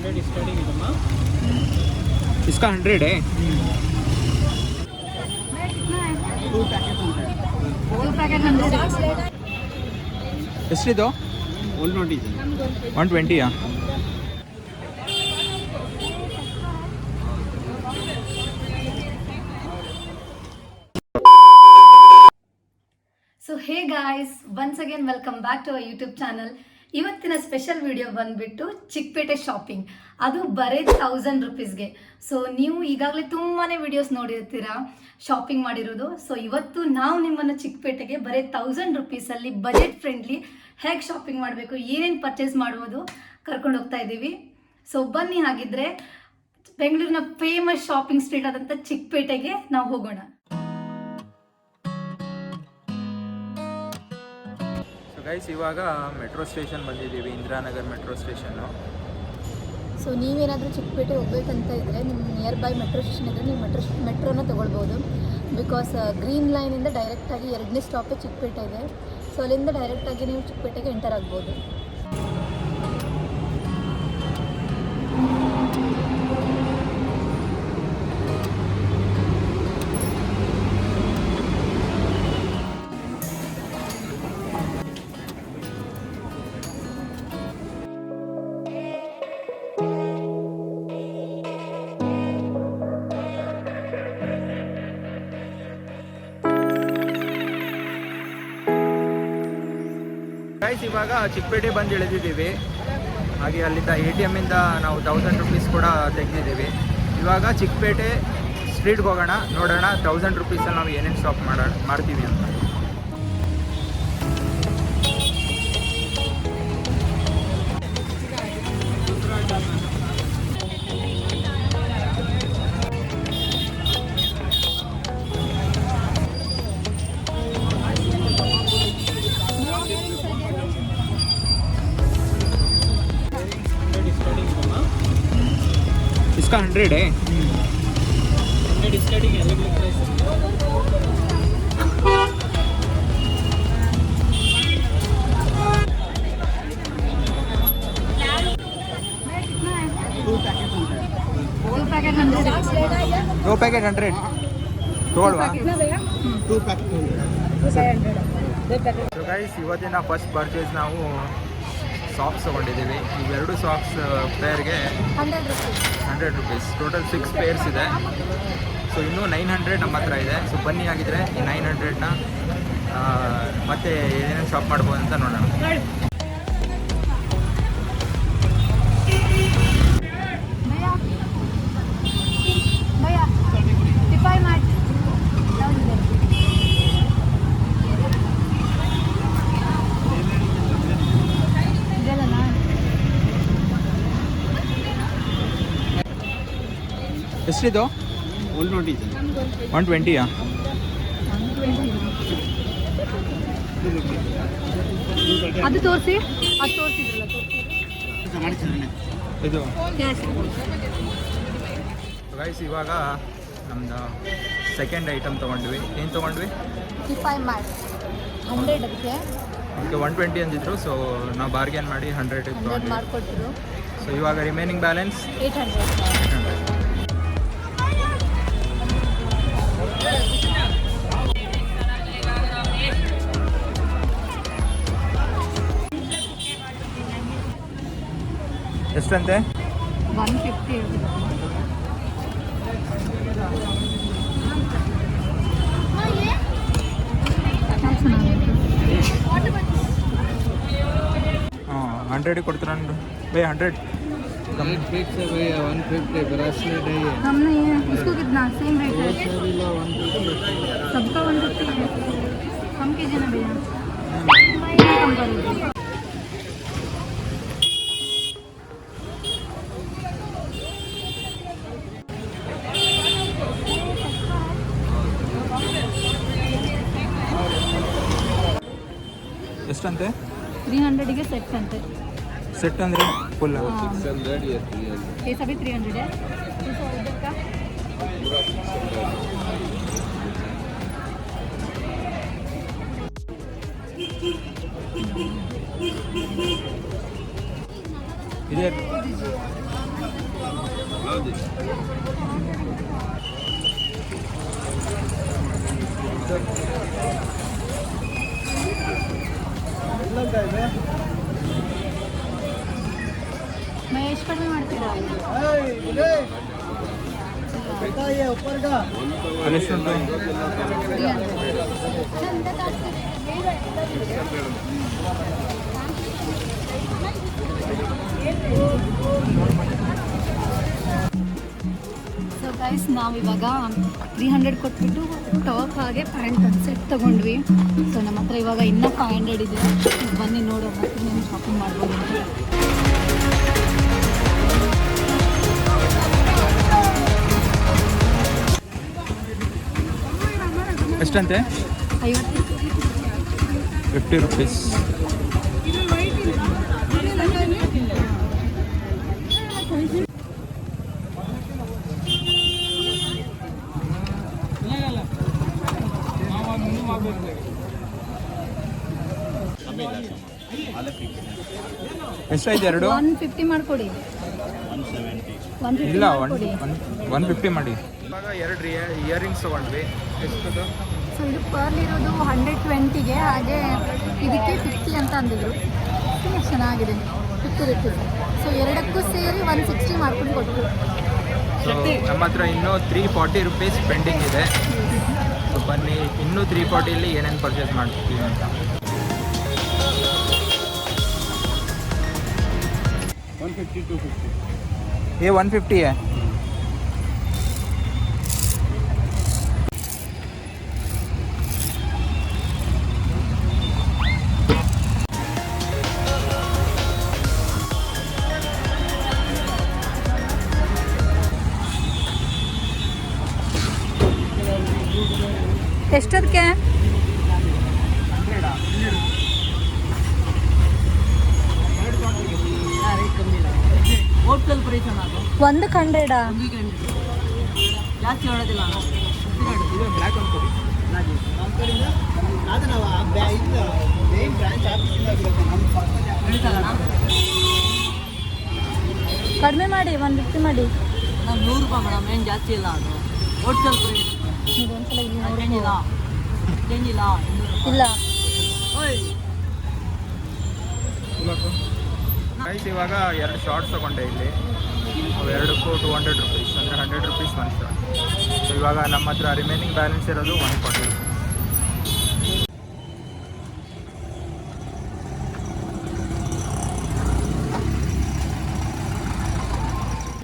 100 starting ಇದಮ್ಮ इसका 100 है। To packet होता है ಎಷ್ಟಿದು? 120 120ಯಾ? So hey guys, once again welcome back to our YouTube channel. ಇವತ್ತಿನ ಸ್ಪೆಷಲ್ ವಿಡಿಯೋ ಬಂದ್ಬಿಟ್ಟು ಚಿಕ್ಕಪೇಟೆ ಶಾಪಿಂಗ್, ಅದು ಬರೀ 1000 ರುಪೀಸ್ಗೆ. ಸೊ ನೀವು ಈಗಾಗಲೇ ತುಂಬಾ ವಿಡಿಯೋಸ್ ನೋಡಿರ್ತೀರಾ ಶಾಪಿಂಗ್ ಮಾಡಿರೋದು. ಸೊ ಇವತ್ತು ನಾವು ನಿಮ್ಮನ್ನು ಚಿಕ್ಕಪೇಟೆಗೆ ಬರೀ 1000 ರುಪೀಸಲ್ಲಿ ಬಜೆಟ್ ಫ್ರೆಂಡ್ಲಿ ಹೇಗೆ ಶಾಪಿಂಗ್ ಮಾಡಬೇಕು, ಏನೇನು ಪರ್ಚೇಸ್ ಮಾಡ್ಬೋದು ಕರ್ಕೊಂಡು ಹೋಗ್ತಾ ಇದ್ದೀವಿ. ಸೊ ಬನ್ನಿ, ಹಾಗಿದ್ರೆ ಬೆಂಗಳೂರಿನ ಫೇಮಸ್ ಶಾಪಿಂಗ್ ಸ್ಟ್ರೀಟ್ ಆದಂಥ ಚಿಕ್ಕಪೇಟೆಗೆ ನಾವು ಹೋಗೋಣ. ಗೈಸ್, ಇವಾಗ ಮೆಟ್ರೋ ಸ್ಟೇಷನ್ ಬಂದಿದ್ದೀವಿ, ಇಂದಿರಾನಗರ್ ಮೆಟ್ರೋ ಸ್ಟೇಷನ್ನು. ಸೊ ನೀವೇನಾದರೂ ಚಿಕ್ಕಪೇಟೆ ಹೋಗ್ಬೇಕಂತ ಇದ್ದರೆ ನಿಮ್ಮ ನಿಯರ್ ಬೈ ಮೆಟ್ರೋ ಸ್ಟೇಷನ್ ಇದ್ದರೆ ನೀವು ಮೆಟ್ರೋನ ತೊಗೊಳ್ಬೋದು. ಬಿಕಾಸ್ ಗ್ರೀನ್ ಲೈನಿಂದ ಡೈರೆಕ್ಟಾಗಿ 2ನೇ ಸ್ಟಾಪೇ ಚಿಕ್ಕಪೇಟೆ ಇದೆ. ಸೊ ಅಲ್ಲಿಂದ ಡೈರೆಕ್ಟಾಗಿ ನೀವು ಚಿಕ್ಕಪೇಟೆಗೆ ಎಂಟರ್ ಆಗ್ಬೋದು. ಗೈಸ್, ಇವಾಗ ಚಿಕ್ಕಪೇಟೆ ಬಂದು ಇಳಿದಿದ್ದೀವಿ. ಹಾಗೆ ಅಲ್ಲಿಂದ ATM ಇಂದ ನಾವು 1000 ರುಪೀಸ್ ಕೂಡ ತೆಗೆದಿದ್ದೀವಿ. ಇವಾಗ ಚಿಕ್ಕಪೇಟೆ ಸ್ಟ್ರೀಟ್ಗೆ ಹೋಗೋಣ, ನೋಡೋಣ 1000 ರುಪೀಸಲ್ಲಿ ನಾವು ಏನೇನು ಶಾಪ್ ಮಾಡ್ತೀವಿ ಅಂತ. इसका 100 है। 100 स्टार्टिंग अलग अलग प्राइस है। टू पैकेट होता है 2 पैकेट 100 ತಗೊಳ್ವಾ? 2 पैकेट ಸೊ ಗೈಸ್, ಇವತ್ತಿನ ಫಸ್ಟ್ ಪರ್ಚೇಸ್ ನಾವು ಸಾಕ್ಸ್ ತೊಗೊಂಡಿದ್ದೀವಿ. ಇವೆರಡು ಸಾಕ್ಸ್ ಪೇರ್ಗೆ 100 ರುಪೀಸ್. ಟೋಟಲ್ 6 ಪೇರ್ಸ್ ಇದೆ. ಸೊ ಇನ್ನೂ 900 ನಮ್ಮ ಹತ್ರ ಇದೆ. ಸೊ ಬನ್ನಿ, ಆಗಿದ್ರೆ ಈ 900ನ ಮತ್ತೆ ಏನೇನು ಶಾಪ್ ಮಾಡ್ಬೋದು ಅಂತ ನೋಡೋಣ. ಎಷ್ಟಿದು? 120ಯಾ? ಅದು ತೋರಿಸಿ, ಅದು ತೋರಿಸಿದ್ರಲ್ಲ ಇದು ಗೈಸ್. ಇವಾಗ ನಮ್ದು ಸೆಕೆಂಡ್ ಐಟಮ್ ತೊಗೊಂಡ್ವಿ. ಏನು ತೊಗೊಂಡ್ವಿ? 100 ಅದಕ್ಕೆ ಓಕೆ, 120 ಅಂದಿದ್ರು. ಸೊ ನಾವು ಬಾರ್ಗೇನ್ ಮಾಡಿ 100 ಮಾಡಿಕೊಟ್ರು. ಸೊ ಇವಾಗ ರಿಮೈನಿಂಗ್ ಬ್ಯಾಲೆನ್ಸ್ 800. ಎಷ್ಟಂತೆ? 150. ಹಾಂ, 100 ಕೊಡ್ತೀರಾ? ಭೈ 100 रेट फिक्स है भैया 150 ब्रासलेट है ये। हमने ये इसको कितना सेम रेट है? 150 सबका 150 है। कम कीजिए ना भैया, कम करिए। ಎಷ್ಟಂತೆ? 300 सेट अंते। सेट ಅಂದರೆ ಫುಲ್ 600 ये 300 ये सभी 300 है। इसको उधर का ಇದೆ ಮಹೇಶ್ ಕಡಿಮೆ ಮಾಡ್ತೀರಾ? ಅದೆಷ್ಟುಂಟು? ಸೊ ಗೈಸ್ ನಾವಿವಾಗ 300 ಕೊಟ್ಬಿಟ್ಟು ಟಾಪ್ ಹಾಗೆ ಪ್ಯಾಂಟ್ ಒಂದು ಸೆಟ್ ತೊಗೊಂಡ್ವಿ. ಸೊ ನಮ್ಮ ಹತ್ರ ಇವಾಗ ಇನ್ನೂ 500 ಇದೆ. ಬನ್ನಿ ನೋಡೋಣ ನೀವು ಶಾಪಿಂಗ್ ಮಾಡ್ಬೋದು ಅಂತ. ಎಷ್ಟಂತೆ? 50 rupees. ಎಷ್ಟಾಯ್ತು ಎರಡು? 150 ಮಾಡಿಕೊಡಿ. ಇಲ್ಲ 150 ಮಾಡಿ. ಇವಾಗ ಎರಡು ಇಯರಿಂಗ್ಸ್ ತೊಗೊಂಡ್ವಿ. ಎಷ್ಟದು? ಸೊ ಇದು ಪರ್ಲ್ ಇರೋದು 120ಗೆ, ಹಾಗೆ ಇದಕ್ಕೆ 50 ಅಂತ ಅಂದಿದ್ರು. ಚೆನ್ನಾಗಿದೆ 50 rupees. ಸೊ ಎರಡಕ್ಕೂ ಸೇರಿ 160 ಮಾಡ್ಕೊಂಡು ಕೊಟ್ಟರು. ನಮ್ಮ ಹತ್ರ ಇನ್ನೂ 340 rupees ಪೆಂಡಿಂಗ್ ಇದೆ. ಸೊ ಬನ್ನಿ ಇನ್ನೂ 340 ಏನೇನು ಪರ್ಚೇಸ್ ಮಾಡ್ತೀವಿ ಅಂತ. 150 250. ये 150 है. ಎಷ್ಟದಕ್ಕೆ? ಹೋಟೆಲ್ ಪ್ರೈಸ್ ಅನ್ನೋದು ಒಂದಕ್ಕೆ 100 ಜಾಸ್ತಿ ಹೊಡೋದಿಲ್ಲ ಇದು ಬ್ಲ್ಯಾಕ್ ಅನ್ಕೊಡಿ. ಅದು ನಾವು ಮೇನ್ ಬ್ರಾಂಚ್ ಕಡಿಮೆ ಮಾಡಿ 150 ಮಾಡಿ. ನಾವು 100 ರೂಪಾಯಿ ಮೇಡಮ್, ಏನು ಜಾಸ್ತಿ ಇಲ್ಲ. ಅದು ಹೋಟೆಲ್ ಪ್ರೈಸ್. ಇದೊಂದ್ಸಲ ಇಲ್ಲಿ ಚೇಂಜ್ ಇಲ್ಲ, ಚೇಂಜ್ ಇಲ್ಲ. ಇಲ್ಲ. ಓಯ್ ಪ್ರೈಸ್ ಇವಾಗ ಎರಡು ಶಾರ್ಟ್ಸ್ ತೊಗೊಂಡೆ ಇಲ್ಲಿ. ಅವು ಎರಡಕ್ಕೂ 200 rupees, ಅಂದರೆ 100 rupees ಒಂದು ಶಾರ್ಟ್. ಸೊ ಇವಾಗ ನಮ್ಮ ಹತ್ರ ರಿಮೈನಿಂಗ್ ಬ್ಯಾಲೆನ್ಸ್ ಇರೋದು 140.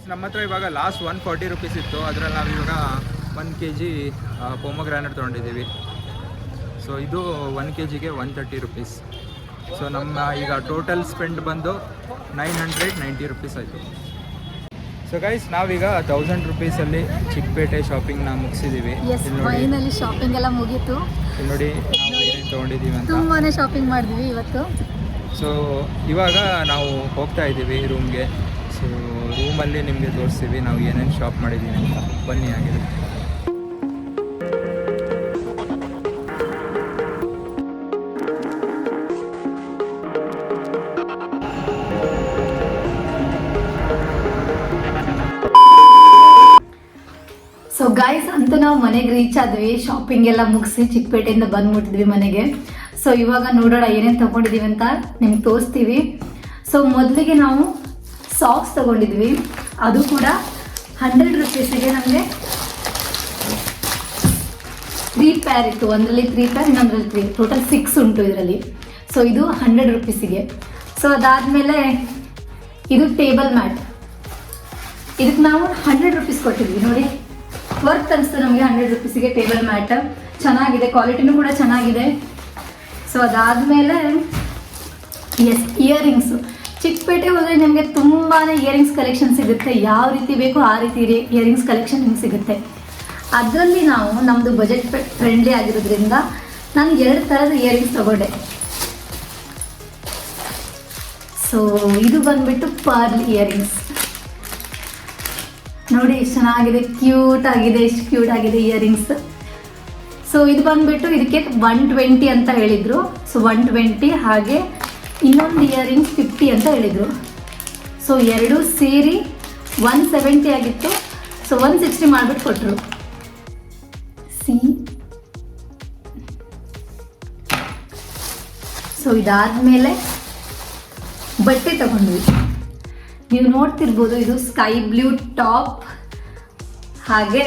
ನಮ್ಮ ಹತ್ರ ಇವಾಗ ಲಾಸ್ಟ್ 140 rupees ಇತ್ತು. ಅದರಲ್ಲಿ ನಾವು ಇವಾಗ 1 kg ಪೊಮೊಗ್ರಾನೇಟ್ ತೊಗೊಂಡಿದ್ದೀವಿ. ಸೊ ಇದು 1 kgಗೆ 130 rupees. ಸೊ ನಮ್ಮ ಈಗ ಟೋಟಲ್ ಸ್ಪೆಂಡ್ ಬಂದು 990 rupees ಆಯಿತು. ಸೊ ಗೈಸ್ ನಾವೀಗ 1000 rupeesಲ್ಲಿ ಚಿಕ್ಕಪೇಟೆ ಶಾಪಿಂಗ್ನ ಮುಗಿಸಿದ್ದೀವಿ. ಫೈನಲಿ ಶಾಪಿಂಗ್ ಎಲ್ಲ ಮುಗೀತು. ಇಲ್ಲಿ ನೋಡಿ ನಾವು ಏನೇನು ತೊಗೊಂಡಿದ್ದೀವಿ ಅಂತ. ತುಂಬಾ ಶಾಪಿಂಗ್ ಮಾಡಿದ್ವಿ ಇವತ್ತು. ಸೊ ಇವಾಗ ನಾವು ಹೋಗ್ತಾ ಇದ್ದೀವಿ ರೂಮ್ಗೆ. ಸೊ ರೂಮಲ್ಲಿ ನಿಮಗೆ ತೋರಿಸ್ತೀವಿ ನಾವು ಏನೇನು ಶಾಪ್ ಮಾಡಿದ್ದೀವಿ ಅಂತ. ಬನ್ನಿ ಆಗಿದೆ. ಸೊ ಗೈಸ್ ಅಂತೂ ನಾವು ಮನೆಗೆ ರೀಚ್ ಆದ್ವಿ. ಶಾಪಿಂಗ್ ಎಲ್ಲ ಮುಗಿಸಿ ಚಿಕ್ಕಪೇಟೆಯಿಂದ ಬಂದ್ಬಿಟ್ಟಿದ್ವಿ ಮನೆಗೆ. ಸೊ ಇವಾಗ ನೋಡೋಣ ಏನೇನು ತಗೊಂಡಿದ್ದೀವಿ ಅಂತ ನಿಮ್ಗೆ ತೋರಿಸ್ತೀವಿ. ಸೊ ಮೊದಲಿಗೆ ನಾವು ಸಾಕ್ಸ್ ತಗೊಂಡಿದ್ವಿ. ಅದು ಕೂಡ 100 rupeesಗೆ ನಮಗೆ 3 ಪೇರ್ ಇತ್ತು. ಒಂದರಲ್ಲಿ 3 ಪೇರ್, ಇನ್ನೊಂದರಲ್ಲಿ 3, ಟೋಟಲ್ 6 ಉಂಟು ಇದರಲ್ಲಿ. ಸೊ ಇದು 100 rupeesಗೆ. ಸೊ ಅದಾದಮೇಲೆ ಇದು ಟೇಬಲ್ ಮ್ಯಾಟ್. ಇದಕ್ಕೆ ನಾವು 100 rupees ಕೊಟ್ಟಿದ್ವಿ. ನೋಡಿ ವರ್ತ್ ಅನಿಸ್ತು ನಮಗೆ 100 rupeesಗೆ ಟೇಬಲ್ ಮ್ಯಾಟ್. ಚೆನ್ನಾಗಿದೆ, ಕ್ವಾಲಿಟಿನೂ ಕೂಡ ಚೆನ್ನಾಗಿದೆ. ಸೊ ಅದಾದಮೇಲೆ ಇಯರಿಂಗ್ಸು. ಚಿಕ್ಕಪೇಟೆ ಹೋದರೆ ನಿಮಗೆ ತುಂಬಾ ಇಯರಿಂಗ್ಸ್ ಕಲೆಕ್ಷನ್ ಸಿಗುತ್ತೆ. ಯಾವ ರೀತಿ ಬೇಕೋ ಆ ರೀತಿ ಇಯರಿಂಗ್ಸ್ ಕಲೆಕ್ಷನ್ ನಿಮ್ಗೆ ಸಿಗುತ್ತೆ. ಅದರಲ್ಲಿ ನಾವು ನಮ್ಮದು ಬಜೆಟ್ ಫ್ರೆಂಡ್ಲಿ ಆಗಿರೋದ್ರಿಂದ ನಾನು 2 ಥರದ ಇಯರಿಂಗ್ಸ್ ತಗೊಂಡೆ. ಸೊ ಇದು ಬಂದ್ಬಿಟ್ಟು ಪರ್ಲ್ ಇಯರಿಂಗ್ಸ್. ನೋಡಿ ಎಷ್ಟು ಚೆನ್ನಾಗಿದೆ, ಕ್ಯೂಟ್ ಆಗಿದೆ, ಎಷ್ಟು ಕ್ಯೂಟ್ ಆಗಿದೆ ಇಯರಿಂಗ್ಸ್. ಸೊ ಇದು ಬಂದ್ಬಿಟ್ಟು ಇದಕ್ಕೆ 120 ಅಂತ ಹೇಳಿದರು. ಸೊ 120, ಹಾಗೆ ಇನ್ನೊಂದು ಇಯರಿಂಗ್ಸ್ 50 ಅಂತ ಹೇಳಿದರು. ಸೊ ಎರಡು ಸೇರಿ 170 ಆಗಿತ್ತು. ಸೊ 160 ಮಾಡಿಬಿಟ್ಟು ಕೊಟ್ಟರು. ಸೊ ಇದಾದಮೇಲೆ ಬಟ್ಟೆ ತಗೊಂಡ್ವಿ. ನೀವು ನೋಡ್ತಿರ್ಬೋದು, ಇದು ಸ್ಕೈ ಬ್ಲೂ ಟಾಪ್, ಹಾಗೆ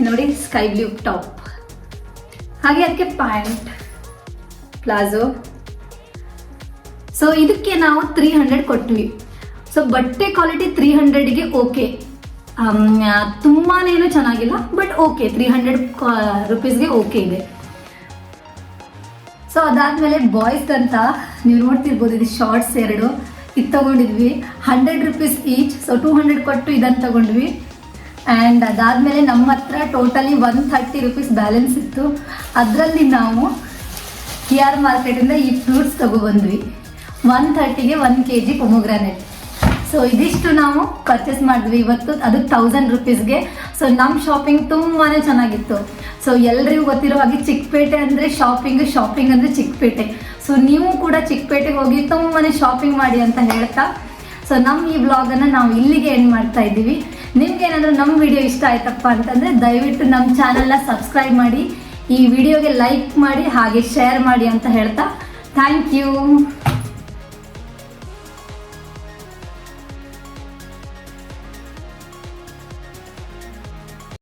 ನೋಡಿ ಸ್ಕೈ ಬ್ಲೂ ಟಾಪ್, ಹಾಗೆ ಅದಕ್ಕೆ ಪ್ಯಾಂಟ್, ಪ್ಲಾಜೋ. ಸೊ ಇದಕ್ಕೆ ನಾವು 300 ಕೊಟ್ವಿ. ಸೊ ಬಟ್ಟೆ ಕ್ವಾಲಿಟಿ 300ಗೆ ಓಕೆ, ತುಂಬಾ ಏನು ಚೆನ್ನಾಗಿಲ್ಲ, ಬಟ್ ಓಕೆ 300 ರುಪೀಸ್ಗೆ ಓಕೆ ಇದೆ. ಸೊ ಅದಾದಮೇಲೆ ಬಾಯ್ಸ್ಗಂತ ನೀವು ನೋಡ್ತಿರ್ಬೋದು, ಇದು ಶಾರ್ಟ್ಸ್ 2 ಇದು ತೊಗೊಂಡಿದ್ವಿ 100 ರುಪೀಸ್ ಈಚ್. ಸೊ 200 ಕೊಟ್ಟು ಇದನ್ನು ತೊಗೊಂಡ್ವಿ. ಆ್ಯಂಡ್ ಅದಾದಮೇಲೆ ನಮ್ಮ ಹತ್ರ ಟೋಟಲಿ 130 ರುಪೀಸ್ ಬ್ಯಾಲೆನ್ಸ್ ಇತ್ತು. ಅದರಲ್ಲಿ ನಾವು KR ಮಾರ್ಕೆಟಿಂದ ಈ ಫ್ರೂಟ್ಸ್ ತೊಗೊಬಂದ್ವಿ. 130ಗೆ 1 kg ಪೊಮೊಗ್ರಾನೇಟ್. ಸೊ ಇದಿಷ್ಟು ನಾವು ಪರ್ಚೇಸ್ ಮಾಡಿದ್ವಿ ಇವತ್ತು, ಅದು 1000 ರುಪೀಸ್ಗೆ. ಸೊ ನಮ್ಮ ಶಾಪಿಂಗ್ ತುಂಬಾ ಚೆನ್ನಾಗಿತ್ತು. ಸೊ ಎಲ್ರಿಗೂ ಗೊತ್ತಿರೋ ಹಾಗೆ ಚಿಕ್ಕಪೇಟೆ ಅಂದರೆ ಶಾಪಿಂಗ್ ಅಂದರೆ ಚಿಕ್ಕಪೇಟೆ. ಸೊ ನೀವು ಕೂಡ ಚಿಕ್ಕಪೇಟೆಗೆ ಹೋಗಿ ತುಂಬಾ ಶಾಪಿಂಗ್ ಮಾಡಿ ಅಂತ ಹೇಳ್ತಾ, ಸೊ ನಮ್ಮ ಈ ವ್ಲಾಗನ್ನು ನಾವು ಇಲ್ಲಿಗೆ ಎಂಡ್ ಮಾಡ್ತಾ ಇದ್ದೀವಿ. ನಿಮ್ಗೇನಾದರೂ ನಮ್ಮ ವಿಡಿಯೋ ಇಷ್ಟ ಆಯ್ತಪ್ಪ ಅಂತಂದರೆ ದಯವಿಟ್ಟು ನಮ್ಮ ಚಾನಲ್ನ ಸಬ್ಸ್ಕ್ರೈಬ್ ಮಾಡಿ, ಈ ವಿಡಿಯೋಗೆ ಲೈಕ್ ಮಾಡಿ, ಹಾಗೆ ಶೇರ್ ಮಾಡಿ ಅಂತ ಹೇಳ್ತಾ ಥ್ಯಾಂಕ್ ಯು.